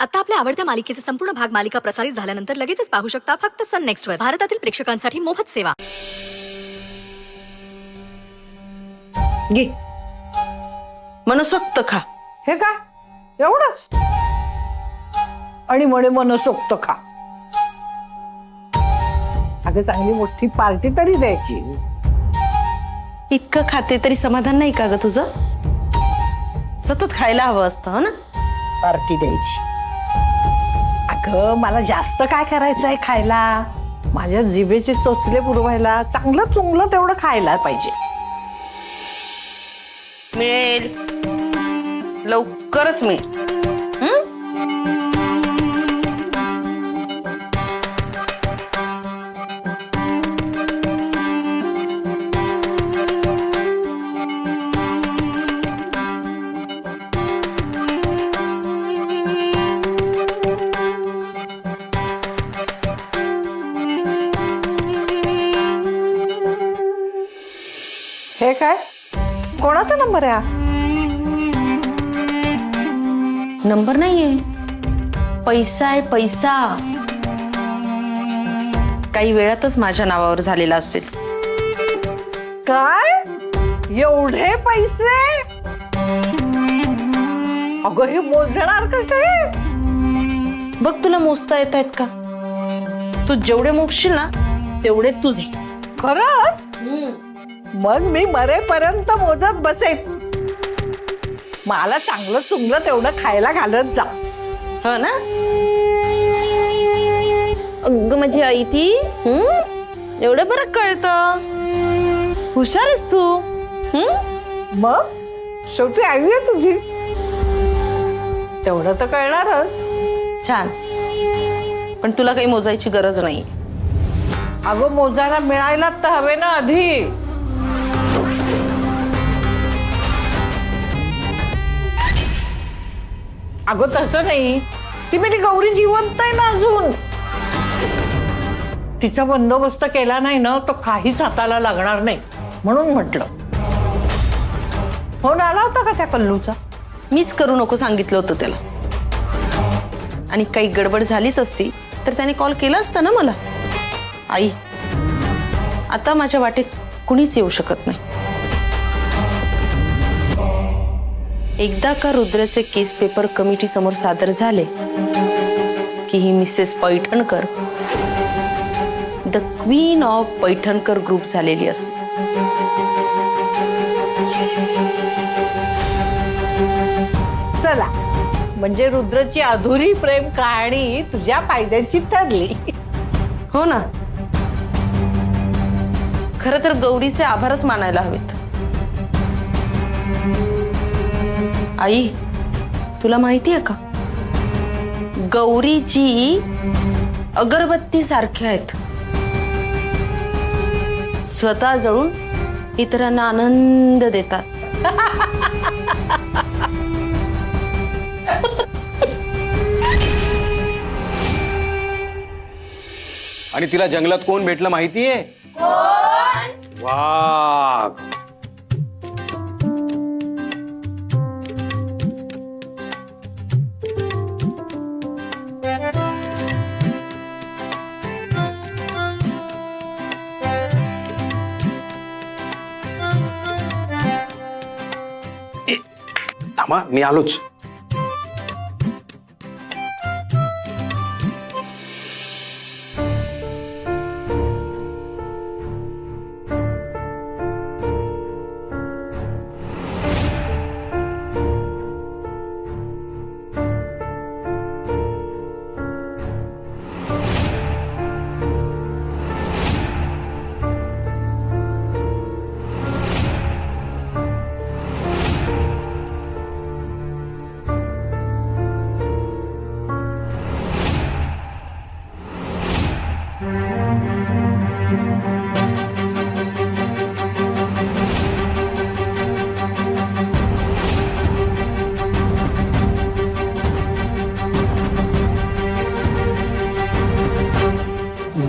आता आपल्या आवडत्या मालिकेचे संपूर्ण भाग मालिका प्रसारित झाल्यानंतर लगेचच पाहू शकता फक्त सन नेक्स्ट वर. भारतातील प्रेक्षकांसाठी मोफत सेवा. घे मनसोक्त खा. हे का एवढंच आणि म्हणे मनसोक्त खा. अगं चांगली मोठी पार्टी तरी द्यायची. इतकं खाते तरी समाधान नाही का ग तुझं? सतत खायला हवं असतं हो ना. पार्टी द्यायची. अगं मला जास्त काय करायचंय खायला. माझ्या जिभेचे चोचले पुरवायला चांगलं चुंगलं तेवढं खायला पाहिजे. मिळेल लवकरच मिळेल. हे काय कोणाचा नंबर आहे हा? नंबर नाहीये, पैसा आहे पैसा. काही वेळातच माझ्या नावावर झालेला असेल. काय एवढे पैसे? अगं हे मोजणार कसे? बघ तुला मोजता येत आहेत का? तू जेवढे मोजशील ना तेवढे तुझे. खरंच? मग मी मरेपर्यंत मोजत बसेन. मला चांगलं चुंगलं तेवढं खायला घालत जा. हो ना. अगं माझी आई ती एवढं बरं कळतं. हुशार आहेस तू. मग शेवटी आई आहे तुझी, तेवढं तर कळणारच. छान. पण तुला काही मोजायची गरज नाही. अगं मोजायला मिळायला तर हवे ना आधी. अगं तसं नाही. ती म्हणजे गौरी जिवंत आहे ना अजून. तिचा बंदोबस्त केला नाही ना तो काहीच हाताला लागणार नाही म्हणून म्हटलं. फोन आला होता का त्या कल्लूचा? मीच करू नको सांगितलं होतं त्याला. आणि काही गडबड झालीच असती तर त्याने कॉल केला असता ना मला. आई आता माझ्या वाटेत कुणीच येऊ शकत नाही. एकदा का रुद्राचे केस पेपर कमिटी समोर सादर झाले की ही Mrs Paithankar the queen of Paithankar group झालेली असे. चला म्हणजे रुद्रची अधुरी प्रेम कहाणी तुझ्या फायद्याची ठरली. हो ना. खरं तर गौरीचे आभारच मानायला हवेत. आई तुला माहिती आहे का, गौरीजी अगरबत्ती सारखे आहेत. स्वतः जळून इतरांना आनंद देतात. आणि तिला जंगलात कोण भेटलं माहितीये? वाघ. थांबा मी आलोच.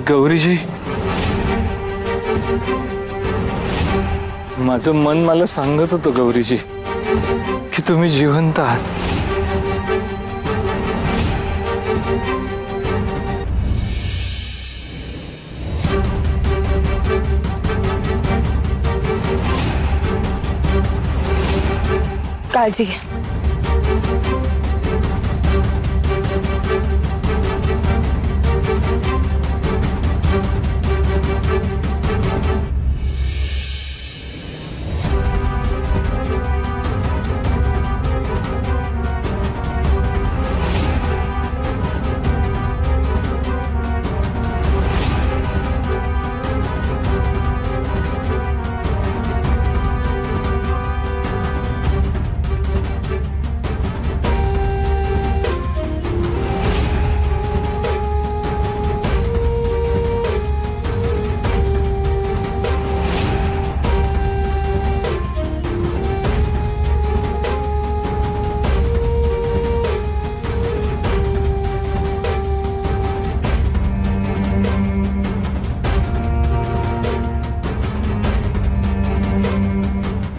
गौरीजी, माझं मन मला सांगत होतं गौरीजी की तुम्ही जिवंत आहात. काळजी घ्या.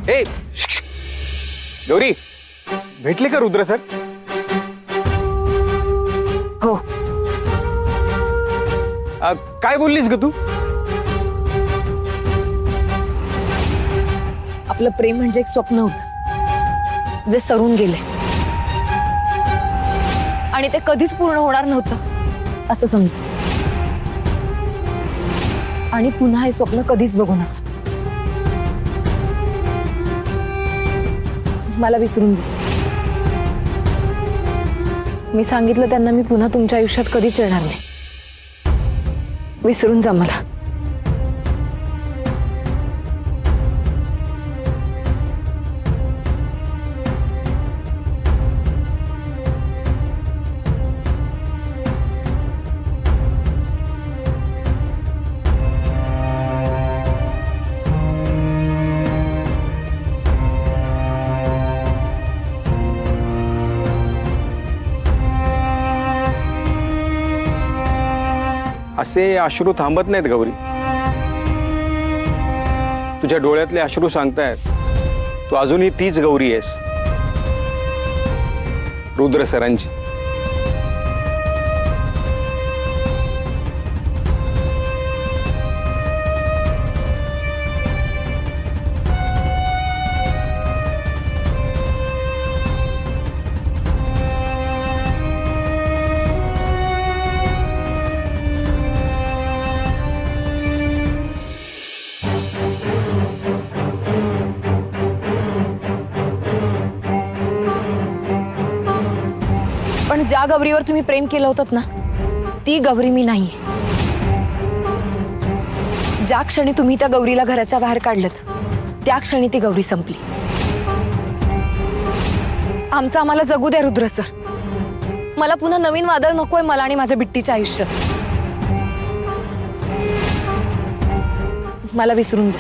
ए श्श, श्श. गौरी भेटले का रुद्र सर? हो. काय बोललीस ग तू? आपलं प्रेम म्हणजे एक स्वप्न होतं जे सरून गेले आणि ते कधीच पूर्ण होणार नव्हतं असं समजा. आणि पुन्हा हे स्वप्न कधीच बघू नका. मला विसरून जा. मी सांगितलं त्यांना मी पुन्हा तुमच्या आयुष्यात कधीच येणार नाही. विसरून जा मला. असे अश्रू थांबत नाहीत गौरी. तुझ्या डोळ्यातले अश्रू सांगतायत तू अजूनही तीच गौरी आहेस, रुद्र सरांची. पण ज्या गौरीवर तुम्ही प्रेम केलं होतं ना ती गौरी मी नाही. ज्या क्षणी तुम्ही त्या गौरीला घराच्या बाहेर काढलत त्या क्षणी ती गौरी संपली. आमचं आम्हाला जगू द्या रुद्र सर. मला पुन्हा नवीन वादळ नकोय मला आणि माझ्या बिट्टीच्या आयुष्यात. मला विसरून जा.